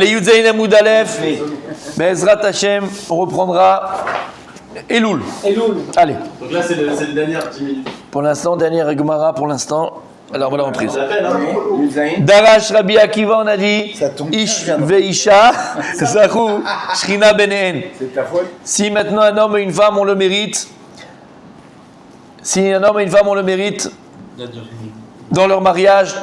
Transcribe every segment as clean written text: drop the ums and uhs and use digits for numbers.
Les Yudzaïn Amoud Aleph, Bezrat Hashem, on reprendra Elul. Allez. Donc là, c'est le dernier 10 minutes. Pour l'instant, dernière Gemara pour l'instant. Alors voilà, reprise. Hein. Darash Rabbi Akiva, on a dit Ish Veisha, Zahu, Shrina Benehen. C'est ta faute. Si maintenant un homme et une femme, on le mérite, dans leur mariage,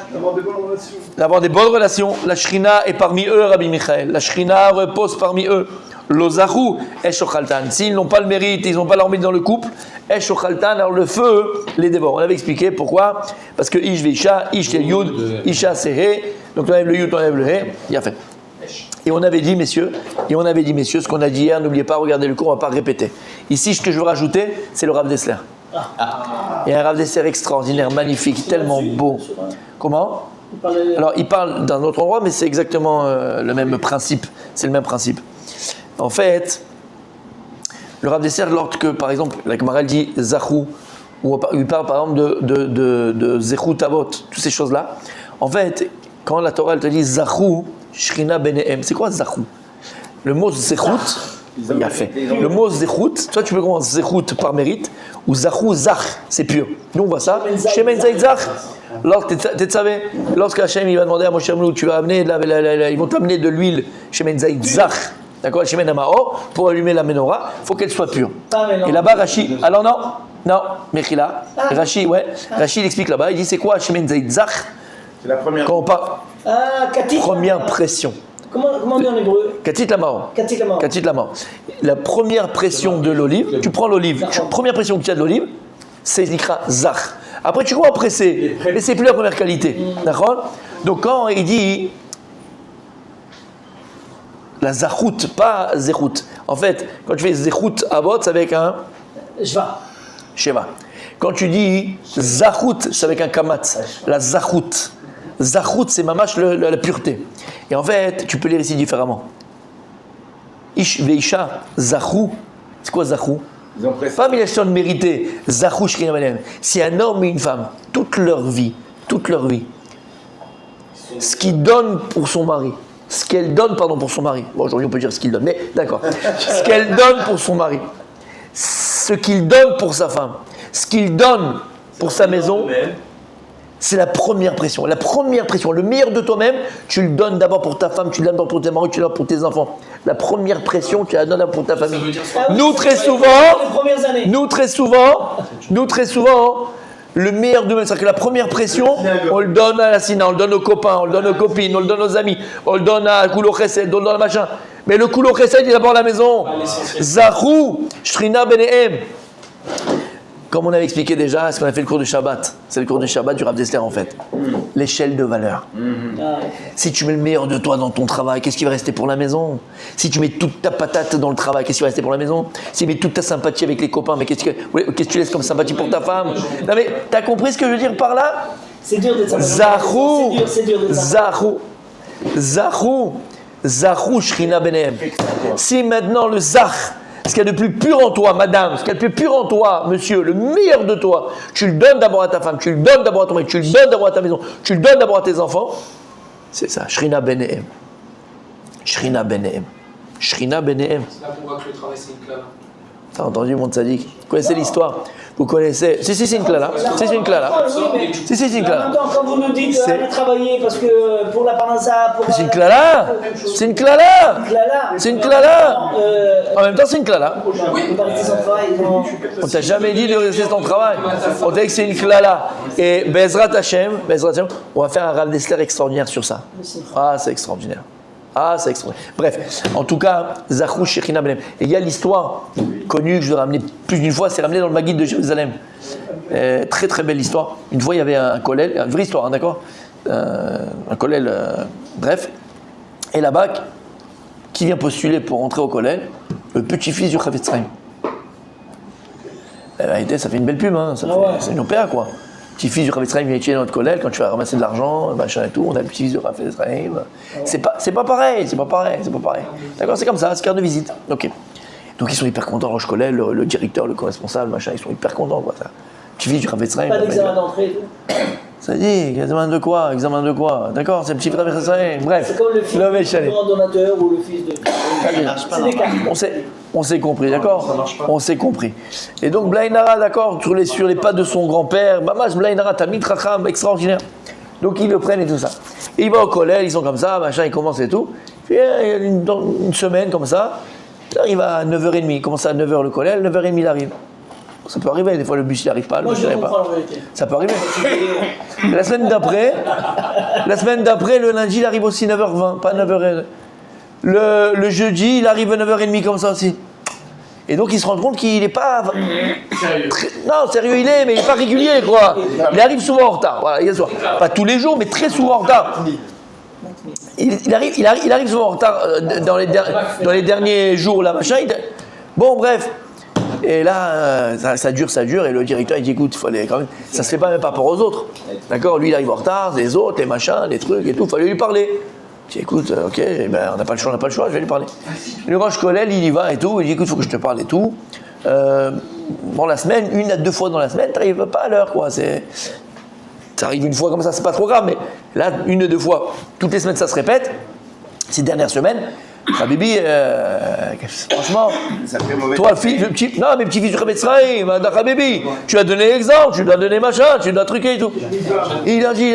d'avoir des bonnes relations, la Shrina est parmi eux, Rabbi Michael. La Shrina repose parmi eux. Lozahu, Eshochaltan. S'ils n'ont pas le mérite, ils n'ont pas leur mérite dans le couple, Eshochaltan, alors le feu les dévore. On avait expliqué pourquoi. Parce que Ish Veisha, Ish c'est Yud, Isha c'est He. Donc on enlève le Yud, on enlève le He. Il a fait. Et on avait dit, messieurs, ce qu'on a dit hier, n'oubliez pas, regardez le cours, on ne va pas répéter. Ici, ce que je veux rajouter, c'est le Rav Dessler. Il y a un Rav Dessler extraordinaire, magnifique, tellement beau. Comment ? Alors, il parle d'un autre endroit, mais c'est exactement le même principe. C'est le même principe. En fait, le Rav Dessler, lorsque, par exemple, la Gemara dit Zachou, ou il parle par exemple de Zechut Avot, toutes ces choses-là. En fait, quand la Torah elle te dit Zachou, Shrina Benehem, c'est quoi Zachou ? Le mot Zechut, il a fait. Le mot Zechut, toi tu peux comprendre Zechut par mérite, ou Zachou, Zach, c'est pur. Nous on voit ça. Shemen Zaïd Zach. Lorsque Hachem il va demander à Moshe Rabbeinu, tu vas amener, ils vont t'amener de l'huile Shemen Zaïd Zach. D'accord, Shemen Amao, pour allumer la menorah, il faut qu'elle soit pure. Et là-bas, Rashi, alors non, Mechila, Rashi, Rashi il explique là-bas, il dit c'est quoi Shemen Zaïd Zach ? C'est la première. Quand on parle, première pression. Comment on dit en hébreu ? Katit Lamao. La première pression de l'olive, tu prends l'olive, la première pression que tu as de l'olive, c'est l'ikra Zach. Après, tu vois presser, mais c'est plus la première qualité. D'accord ? Donc quand il dit. La zachout, pas zechut. En fait, quand tu fais zechut avot, c'est avec un sheva. Quand tu dis zachout, c'est avec un kamat. La zachout. Zachout, c'est mamash la pureté. Et en fait, tu peux les réciter différemment. Ish veisha, zachou. C'est quoi zachou ? Pas milation de mérité. Zachou shrina benehem. Si un homme et une femme, toute leur vie, ce qu'ils donnent pour son mari, ce qu'elle donne, pour son mari. Bon, aujourd'hui on peut dire ce qu'il donne, mais d'accord. Ce qu'elle donne pour son mari, ce qu'il donne pour sa femme, ce qu'il donne pour sa maison, c'est la première pression. La première pression, le meilleur de toi-même, tu le donnes d'abord pour ta femme, tu le donnes d'abord pour tes maris, tu le donnes pour tes enfants. La première pression, tu la donnes d'abord pour ta famille. Nous très souvent, le meilleur de nous, c'est-à-dire que la première pression, on le donne à la Sina, on le donne aux copains, on le donne aux copines, on le donne aux amis, on le donne à Kulo Chesed, on le donne à machin. Mais le Kulo Chesed, il est d'abord à la maison. Zachou, Shrina Benehem. Comme on avait expliqué déjà, est-ce qu'on a fait le cours de Shabbat ? C'est le cours de Shabbat du Rav Dessler en fait. L'échelle de valeur. Si tu mets le meilleur de toi dans ton travail, qu'est-ce qui va rester pour la maison ? Si tu mets toute ta patate dans le travail, qu'est-ce qui va rester pour la maison ? Si tu mets toute ta sympathie avec les copains, mais qu'est-ce que tu laisses comme sympathie pour ta femme ? Non mais, t'as compris ce que je veux dire par là ? C'est dur d'être sympathique. Zachou, Shrina Benehem. Si maintenant le Zach, ce qu'il y a de plus pur en toi, madame, ce qu'il y a de plus pur en toi, monsieur, le meilleur de toi, tu le donnes d'abord à ta femme, tu le donnes d'abord à ton mari, tu le donnes d'abord à ta maison, tu le donnes d'abord à tes enfants, c'est ça, Shrina Benehem. C'est là qu'on voit que le travail c'est une clave. T'as entendu mon tzaddik ? Vous connaissez l'histoire ? Vous connaissez ? Si, c'est une clala. Si, c'est une clala. Si, c'est une clala. Quand vous nous dites allez travailler parce que pour la parnassa, pour. C'est une clala. C'est une clala. C'est une clala. En même temps, c'est une clala. On t'a jamais dit de rester sans travail. On t'a dit que c'est une clala. Et Bezrat Hashem, on va faire un Rav Dessler extraordinaire sur ça. Ah, c'est extraordinaire. C'est extraordinaire. Bref, en tout cas, Zachou Shechina Benem. Et il y a l'histoire connue que je vais ramener plus d'une fois, c'est ramené dans le Maguide de Jérusalem. Très très belle histoire. Une fois, il y avait un collègue, une vraie histoire, hein, d'accord, un collègue, bref. Et là-bas, qui vient postuler pour entrer au collège ? Le petit-fils du Chafetz Chaim. Ça fait une belle pub, hein, c'est une opéra quoi. Petit-fils du Chafetz Chaim vient étudier dans notre collège, quand tu vas ramasser de l'argent, machin et tout, on a le petit-fils du Chafetz Chaim. C'est pas pareil. D'accord, c'est comme ça, c'est carte de visite. Ok. Donc ils sont hyper contents, Roche Collège, le directeur, le co-responsable, machin, ils sont hyper contents quoi ça. Petit-fils du Chafetz Chaim. Pas d'examen d'entrée et tout. Ça dit, examen de quoi? Examen de quoi? D'accord, c'est un petit frère Israël. Bref, C'est comme le fils l'homme est du chané. grand donateur ou le fils de. C'est des cas. On s'est compris, d'accord? On s'est compris. Et donc, Blainara, d'accord, sur les pas de son grand-père, Mamash Blainara, Tamid Racham, extraordinaire. Donc, ils le prennent et tout ça. Et il va au collège, ils sont comme ça, machin, ils commencent et tout. Puis, dans une semaine, comme ça, il arrive à 9h30. Il commence à 9h le collège, 9h30 il arrive. Ça peut arriver, des fois le bus il n'arrive pas, le Moi, bus je n'arrive comprends pas. la vérité. Ça peut arriver. La semaine d'après, le lundi, il arrive aussi 9h20, pas 9h. Le jeudi, il arrive à 9h30 comme ça aussi. Et donc, il se rend compte qu'il n'est pas... Sérieux. Non, sérieux, il est, mais il n'est pas régulier, quoi. Il arrive souvent en retard. Voilà, pas tous les jours, mais très souvent en retard. Il arrive souvent en retard dans les derniers jours, là, machin. Bon, bref. Et là, ça dure, et le directeur, il dit, écoute, il fallait quand même... Ça se fait pas même par rapport aux autres. D'accord? Lui, il arrive en retard, les autres, les machins, les trucs et tout, il fallait lui parler. Je dis, écoute, ok, ben, on n'a pas le choix, je vais lui parler. Le Rosh Kollel, il y va et tout, il dit, écoute, il faut que je te parle et tout. Bon, la semaine, 1 à 2 fois dans la semaine, tu n'arrives pas à l'heure, quoi. Ça arrive une fois comme ça, c'est pas trop grave, mais là, 1 ou 2 fois, toutes les semaines, ça se répète. Ces dernières semaines, Habibi, franchement, Ça fait mauvais. toi, mais petit-fils du Rabbi Tzraïm, Habibi, tu as donné l'exemple, tu dois donner machin, tu dois truquer et tout. Et il a dit,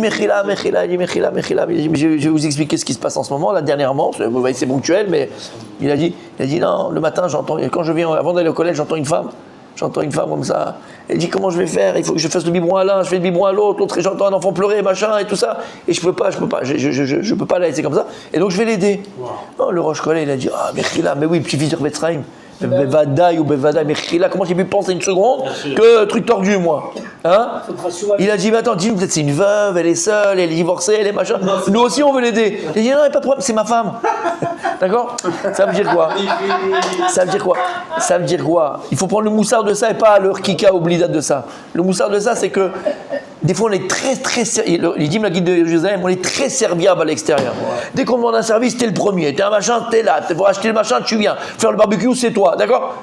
Mechila, il dit, Mechila. Il dit, je vais vous expliquer ce qui se passe en ce moment, là, dernièrement, c'est ponctuel, mais il a dit, non, le matin, quand je viens, avant d'aller au collège, j'entends une femme comme ça. Elle dit, comment je vais faire? Il faut que je fasse le biberon à l'un, je fais le biberon à l'autre, et j'entends un enfant pleurer, machin, et tout ça. Et je peux pas la laisser comme ça. Et donc je vais l'aider. Wow. Non, le Rosh Kollel, il a dit, ah, Mechila, mais oui, petit-fils de Rabbi Tzraïm. Bevadaï ou Bevadaï, Mechila, comment j'ai pu penser une seconde que truc tordu, moi? Hein? Il a dit, mais attends, dis-nous, peut-être c'est une veuve, elle est seule, elle est divorcée, elle est machin. Nous aussi, on veut l'aider. Il a dit, non, il n'y a pas de problème, c'est ma femme. D'accord? Ça veut dire quoi? Ça veut dire quoi? Il faut prendre le moussard de ça et pas le kika oublidat de ça. Le moussard de ça, c'est que des fois, on est très, il dit, la guide de Jérusalem, on est très serviable à l'extérieur. Dès qu'on demande un service, t'es le premier. T'es un machin, t'es là. Tu vas acheter le machin, tu viens. Faire le barbecue, c'est toi. D'accord?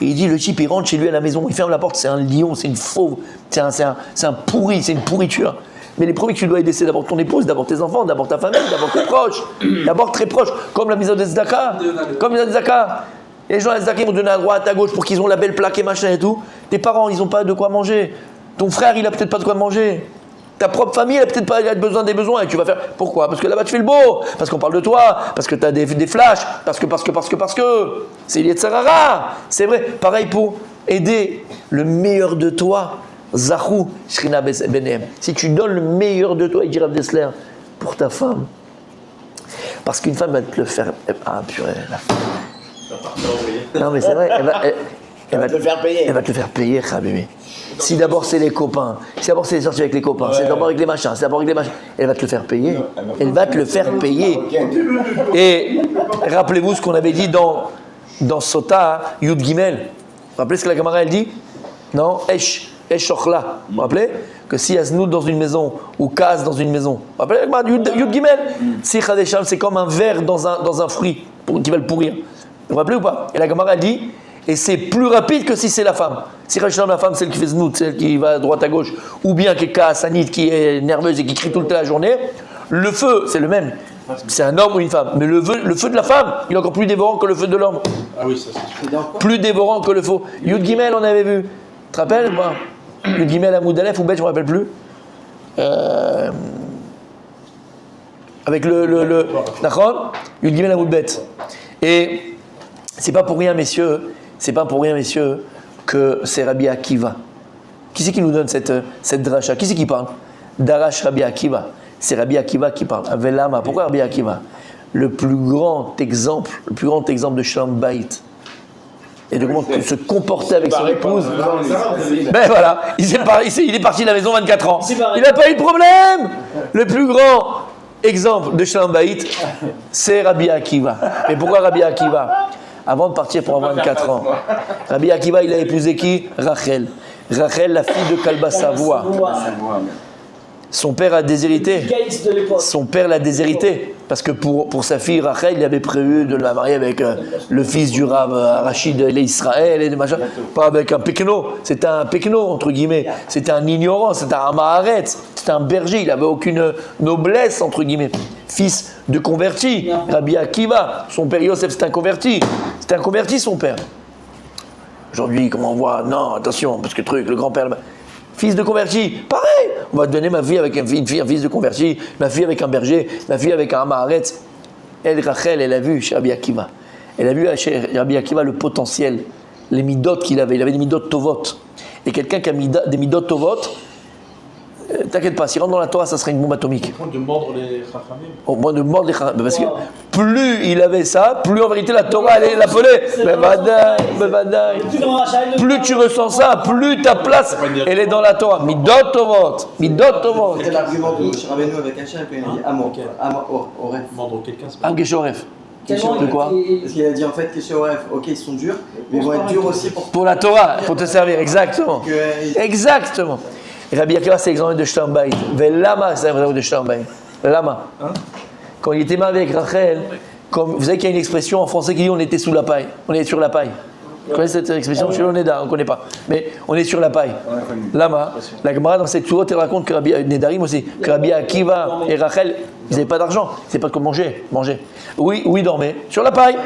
Et il dit, le type, il rentre chez lui à la maison, il ferme la porte, c'est un lion, c'est une fauve, c'est un pourri, c'est une pourriture. Mais les premiers que tu dois aider, c'est d'abord ton épouse, d'abord tes enfants, d'abord ta famille, d'abord tes proches, d'abord très proches, comme la mise des Tzedaka. Et les gens, les Tzedaka, ils vont donner à droite, à gauche pour qu'ils ont la belle plaque et machin et tout. Tes parents, ils n'ont pas de quoi manger. Ton frère, il a peut-être pas de quoi manger. Ta propre famille, elle a peut-être pas besoin des besoins. Et tu vas faire. Pourquoi? Parce que là-bas, tu fais le beau. Parce qu'on parle de toi. Parce que tu as des flashs. Parce que. C'est Yetzirara. C'est vrai. Pareil pour aider le meilleur de toi. Zahou, Shrina Benem. Si tu donnes le meilleur de toi, il dit Rav Dessler, pour ta femme. Parce qu'une femme va te le faire. Ah, purée. Non, mais c'est vrai. Elle va te le faire payer. Elle va te le faire payer, Habibi. Si d'abord c'est les copains, si d'abord c'est les sorties avec les copains, c'est d'abord avec les machins, elle va te le faire payer. Elle va te le faire payer. Et rappelez-vous ce qu'on avait dit dans Sota, Yud Gimel. Vous vous rappelez ce que la Gemara elle dit? Non? Esh Ochla. Vous vous rappelez? Que si y a Znout dans une maison ou Kaz dans une maison. Vous vous rappelez la Gemara Yud Gimel? Si Chadesham, c'est comme un verre dans un fruit qui va le pourrir. Vous vous rappelez ou pas? Et la Gemara elle dit, et c'est plus rapide que si c'est la femme. Si Rachel, la femme, celle qui fait znout, celle qui va à droite à gauche, ou bien qui est kassanite, qui est nerveuse et qui crie tout le temps la journée, le feu, c'est le même. C'est un homme ou une femme. Mais le feu de la femme, il est encore plus dévorant que le feu de l'homme. Ah oui, ça c'est sûr. Plus dévorant que le feu. Yud Gimel, on avait vu. Tu te rappelles moi? Yud Gimel à Moudalef ou Bet, je ne me rappelle plus. Avec le Nachon, Yud Gimel à Moudbet. Et c'est pas pour rien, messieurs, que c'est Rabbi Akiva. Qui c'est qui nous donne cette dracha? Qui c'est qui parle? Darash Rabbi Akiva. C'est Rabbi Akiva qui parle. Avelama. Pourquoi Rabbi Akiva? Le plus grand exemple de Shalom Bayit. Et de comment se comporter avec son épouse. Ben voilà, il est parti de la maison 24 ans. Il n'a pas eu de problème. Le plus grand exemple de Shalom Bayit, c'est Rabbi Akiva. Mais pourquoi Rabbi Akiva? Avant de partir pour avoir 24 ans. Rabbi Akiva, il a épousé qui? Rachel. Rachel, la fille de Kalba Savoie. Son père a déshérité. Son père l'a déshérité. Parce que pour sa fille Rachel, il avait prévu de la marier avec le fils du Rav Rachid l'Israël et de machin. Pas avec un pekno. C'était un pekno, entre guillemets. C'était un ignorant, c'était un maharetz. C'était un berger. Il n'avait aucune noblesse, entre guillemets. Fils de converti. Rabbi Akiva. Son père Yosef, c'était un converti. C'était un converti, son père. Aujourd'hui, comment on voit? Non, attention, parce que le grand-père. Fils de converti, pareil. On va donner ma fille avec un fils de converti, ma fille avec un berger, ma fille avec un maharetz. Elle, Rachel, elle a vu chez Rabbi Akiva. Elle a vu chez Rabbi Akiva le potentiel, les midot qu'il avait. Il avait des midot tovot. Et quelqu'un qui a des midot tovot, t'inquiète pas, s'il rentre dans la Torah, ça serait une bombe atomique. Au point de mordre les chachamim. Au point de mordre les chachamim. Parce que plus il avait ça, plus en vérité la Torah, elle l'appelait. Plus tu ressens ça, plus ta place, elle est dans la Torah. Midot tovot. Midot tovot. C'était l'argument de Rabbeinu avec Hachem, quand il a dit Amor, Oref. Mordre quelqu'un, c'est pas. Un Geshoref. De quoi? Parce qu'il a dit en fait que chez Oref, ok, ils sont durs, mais ils vont être durs aussi pour la Torah, pour te servir, exactement. Exactement. Et Rabbi Akiva, c'est l'exemple de Shlombaït. Lama, c'est l'exemple de Shlombaït. Lama. Quand il était marié avec Rachel, vous savez qu'il y a une expression en français qui dit on était sous la paille. On est sur la paille. Vous connaissez cette expression? Chez l'Oneda, on ne connaît pas. Mais on est sur la paille. Lama. La Gemara, dans cette sourate, elle raconte que Rabbi Nedarim aussi, que Rabbi Akiva et Rachel, ils n'avaient pas d'argent. Ils ne savaient pas quoi manger. Oui, ils dormaient. Sur la paille.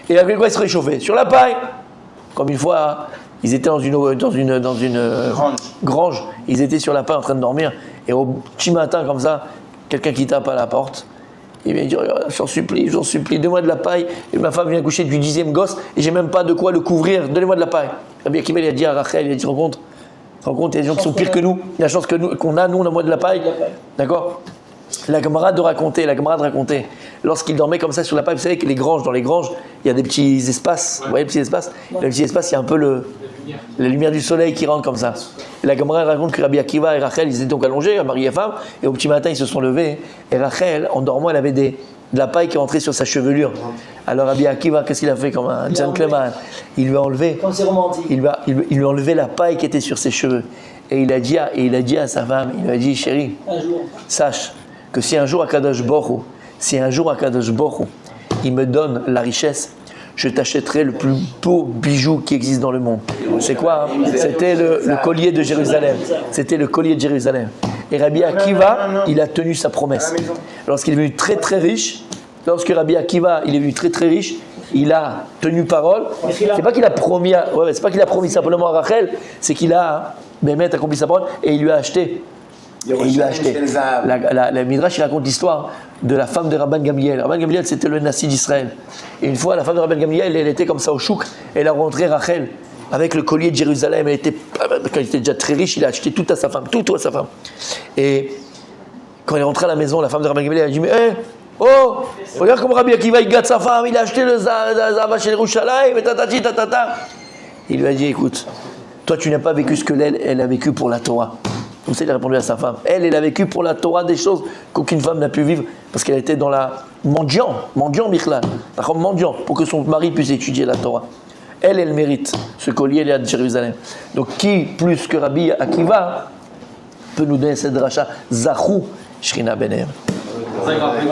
Et avec quoi ils se réchauffaient? Sur la paille. Comme une fois, ils étaient dans une grange. Ils étaient sur la paille en train de dormir. Et au petit matin, comme ça, quelqu'un qui tape à la porte. Il vient dire, j'en supplie, donne-moi de la paille. Et ma femme vient coucher du 10e gosse et j'ai même pas de quoi le couvrir. Donnez-moi de la paille. Rabbi Akiva, il a dit à Rachel, il a dit, rencontre, il y a des gens qui sont pires que nous. Il y a la chance qu'on a, nous, on a moins de la paille. D'accord? La camarade racontait, lorsqu'il dormait comme ça sur la paille, vous savez que dans les granges, il y a des petits espaces. Vous voyez les petits espaces? Dans les petits espaces, il y a un peu la lumière du soleil qui rentre comme ça. Et la camarade raconte que Rabbi Akiva et Rachel, ils étaient donc allongés, mari et femme, et au petit matin, ils se sont levés. Et Rachel, en dormant, elle avait de la paille qui rentrait sur sa chevelure. Alors Rabbi Akiva, qu'est-ce qu'il a fait comme un gentleman? Il lui a enlevé. Comme c'est romantique. Il lui a enlevé la paille qui était sur ses cheveux. Et il a dit à sa femme, il lui a dit, chérie, sache que si un jour Akadosh Baruch Hu, il me donne la richesse, je t'achèterai le plus beau bijou qui existe dans le monde. C'est quoi? C'était le collier de Jérusalem. C'était le collier de Jérusalem. Et Rabbi Akiva, il a tenu sa promesse. Lorsqu'il est venu très très riche, il a tenu parole. C'est pas qu'il a promis, simplement à Rachel, c'est qu'il a accompli sa parole et il lui a acheté. La Midrash, il raconte l'histoire de la femme de Rabban Gamliel. Rabban Gamliel, c'était le Nassi d'Israël. Et une fois, la femme de Rabban Gamliel, elle était comme ça au chouk. Elle a rencontré Rachel avec le collier de Jérusalem. Quand il était déjà très riche, il a acheté tout à sa femme. Et quand elle est rentrée à la maison, la femme de Rabban Gamliel, elle a dit, mais regarde comment Rabbi Akiva, il gâte sa femme. Il a acheté le Zava chez les Rouchalaï, et tatati, tatata. Il lui a dit, écoute, toi, tu n'as pas vécu ce que elle a vécu pour la Torah. Comme ça, il a répondu à sa femme. Elle a vécu pour la Torah des choses qu'aucune femme n'a pu vivre parce qu'elle était dans la mendiant Michlal, mendiant, pour que son mari puisse étudier la Torah. Elle mérite ce collier, elle est à Jérusalem. Donc, qui plus que Rabbi Akiva peut nous donner cette dracha Zachou Shrina Bener?